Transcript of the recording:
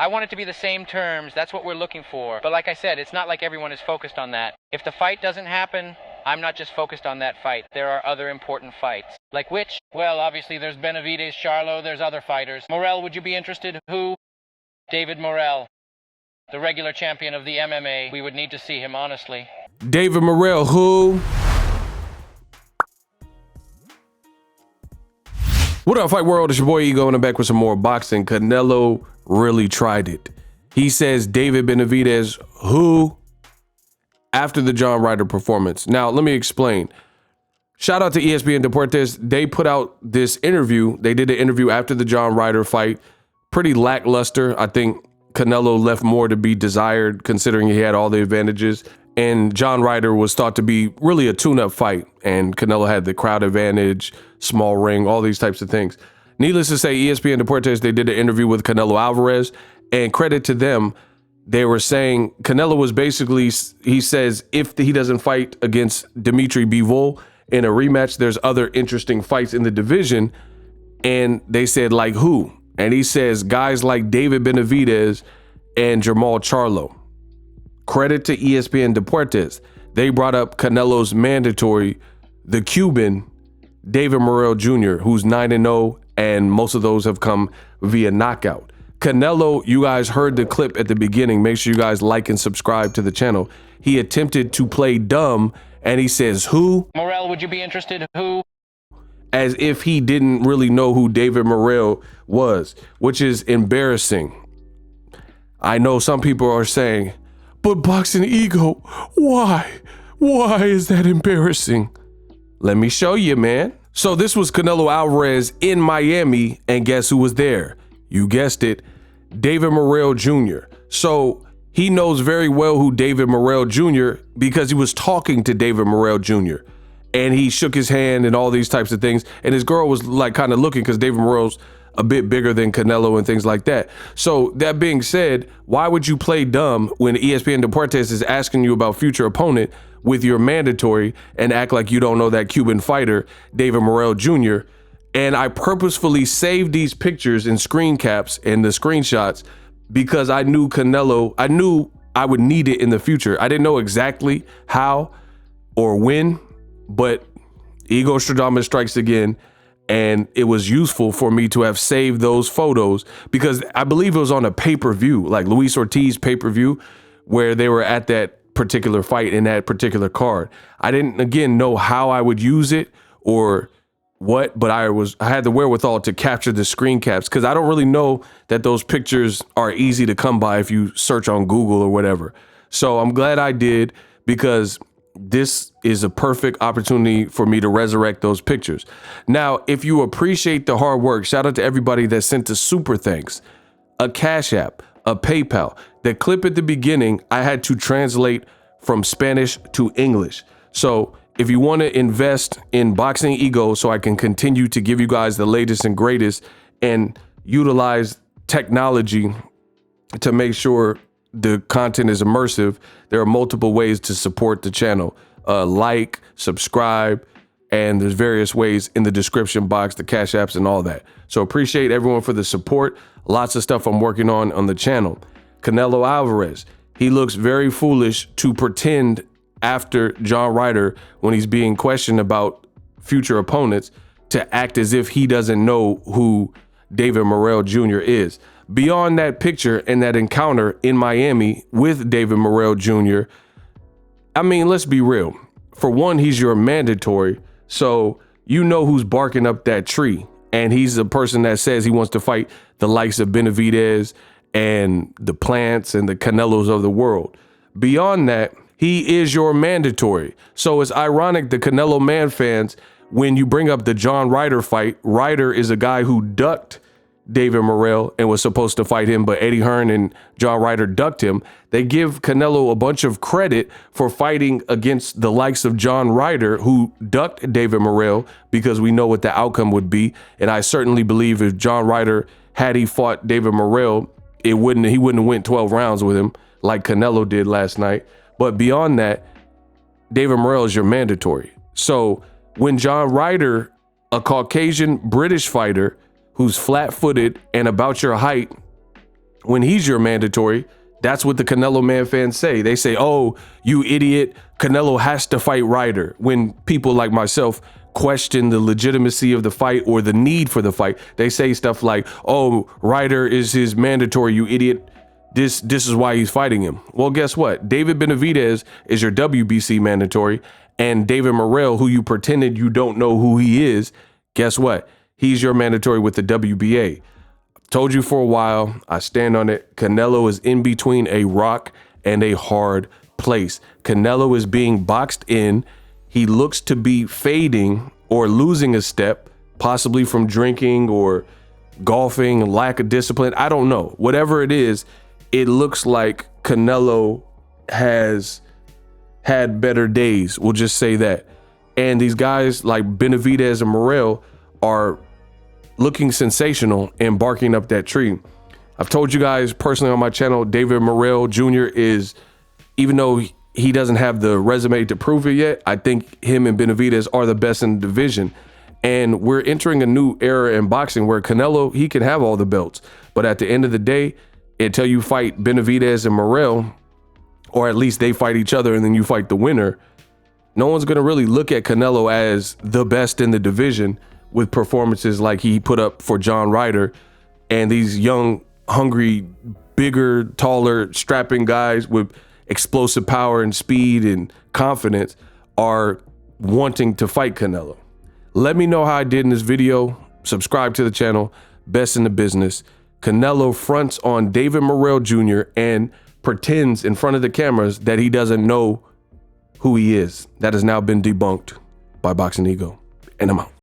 I want it to be the same terms. That's what we're looking for. But like I said, it's not like everyone is focused on that. If the fight doesn't happen, I'm not just focused on that fight. There are other important fights. Like which? Well, obviously there's Benavidez, Charlo, there's other fighters. Morrell, would you be interested? Who? David Morrell, the regular champion of the MMA. We would need to see him, honestly. David Morrell, who? What up, Fight World? It's your boy Ego, and I'm back with some more boxing. Canelo really tried it. He says David Benavidez, who? After the John Ryder performance. Now, let me explain. Shout out to ESPN Deportes. They put out this interview. They did an interview after the John Ryder fight. Pretty lackluster. I think Canelo left more to be desired, considering he had all the advantages. And John Ryder was thought to be really a tune-up fight. And Canelo had the crowd advantage, small ring, all these types of things. Needless to say, ESPN Deportes, they did an interview with Canelo Alvarez. And credit to them, they were saying Canelo was basically, he says, if he doesn't fight against Dimitri Bivol in a rematch, there's other interesting fights in the division. And they said, like who? And he says guys like David Benavidez and Jermall Charlo. Credit to ESPN Deportes. They brought up Canelo's mandatory, the Cuban, David Morrell Jr., who's 9-0, and most of those have come via knockout. Canelo, you guys heard the clip at the beginning. Make sure you guys like and subscribe to the channel. He attempted to play dumb, and he says, who? Morrell, would you be interested? Who? As if he didn't really know who David Morrell was, which is embarrassing. I know some people are saying, but Boxing Ego, why? Why is that embarrassing? Let me show you, man. So this was Canelo Alvarez in Miami, and guess who was there? You guessed it, David Morrell Jr. So he knows very well who David Morrell Jr. because he was talking to David Morrell Jr. and he shook his hand and all these types of things. And his girl was like kind of looking because David Morrell's a bit bigger than Canelo and things like that. So that being said, why would you play dumb when ESPN Deportes is asking you about future opponent with your mandatory and act like you don't know that Cuban fighter, David Morrell Jr.? And I purposefully saved these pictures and screen caps and the screenshots because I knew Canelo, I knew I would need it in the future. I didn't know exactly how or when, but Ego Stradamus strikes again. And it was useful for me to have saved those photos because I believe it was on a pay-per-view, like Luis Ortiz pay-per-view, where they were at that particular fight in that particular card. I didn't, again, know how I would use it or what, but I had the wherewithal to capture the screen caps because I don't really know that those pictures are easy to come by if you search on Google or whatever. So I'm glad I did because this is a perfect opportunity for me to resurrect those pictures. Now, if you appreciate the hard work, shout out to everybody that sent us super thanks, a Cash App, a PayPal. The clip at the beginning, I had to translate from Spanish to English. So if you want to invest in Boxing Ego so I can continue to give you guys the latest and greatest and utilize technology to make sure the content is immersive, there are multiple ways to support the channel. Like, subscribe, and there's various ways in the description box, the Cash Apps and all that. So appreciate everyone for the support. Lots of stuff I'm working on the channel. Canelo Alvarez, he looks very foolish to pretend after John Ryder when he's being questioned about future opponents to act as if he doesn't know who David Morrell Jr. is. Beyond that picture and that encounter in Miami with David Morrell Jr., I mean, let's be real. For one, he's your mandatory, so you know who's barking up that tree. And he's the person that says he wants to fight the likes of Benavidez and the Plants and the Canelos of the world. Beyond that, he is your mandatory. So it's ironic the Canelo Man fans, when you bring up the John Ryder fight, Ryder is a guy who ducked David Morrell and was supposed to fight him, but Eddie Hearn and John Ryder ducked him. They give Canelo a bunch of credit for fighting against the likes of John Ryder, who ducked David Morrell, because we know what the outcome would be. And I certainly believe if John Ryder, had he fought David Morrell, he wouldn't have went 12 rounds with him like Canelo did last night. But beyond that, David Morrell is your mandatory. So when John Ryder, a Caucasian British fighter who's flat-footed and about your height, when he's your mandatory. That's what the Canelo man fans say. They say, oh, you idiot, Canelo has to fight Ryder. When people like myself question the legitimacy of the fight or the need for the fight, they say stuff like, oh, Ryder is his mandatory, you idiot. This is why he's fighting him. Well, guess what? David Benavidez is your WBC mandatory, and David Morrell, who you pretended you don't know who he is, guess what? He's your mandatory with the WBA. Told you for a while, I stand on it. Canelo is in between a rock and a hard place. Canelo is being boxed in. He looks to be fading or losing a step, possibly from drinking or golfing, lack of discipline. I don't know. Whatever it is, it looks like Canelo has had better days. We'll just say that. And these guys like Benavidez and Morrell are looking sensational and barking up that tree. I've told you guys personally on my channel, David Morrell Jr. is, even though he doesn't have the resume to prove it yet, I think him and Benavidez are the best in the division. And we're entering a new era in boxing where Canelo, he can have all the belts. But at the end of the day, until you fight Benavidez and Morrell, or at least they fight each other and then you fight the winner, no one's going to really look at Canelo as the best in the division with performances like he put up for John Ryder and these young, hungry, bigger, taller, strapping guys with explosive power and speed and confidence are wanting to fight Canelo. Let me know how I did in this video. Subscribe to the channel. Best in the business. Canelo fronts on David Morrell Jr. and pretends in front of the cameras that he doesn't know who he is. That has now been debunked by Boxingego. And I'm out.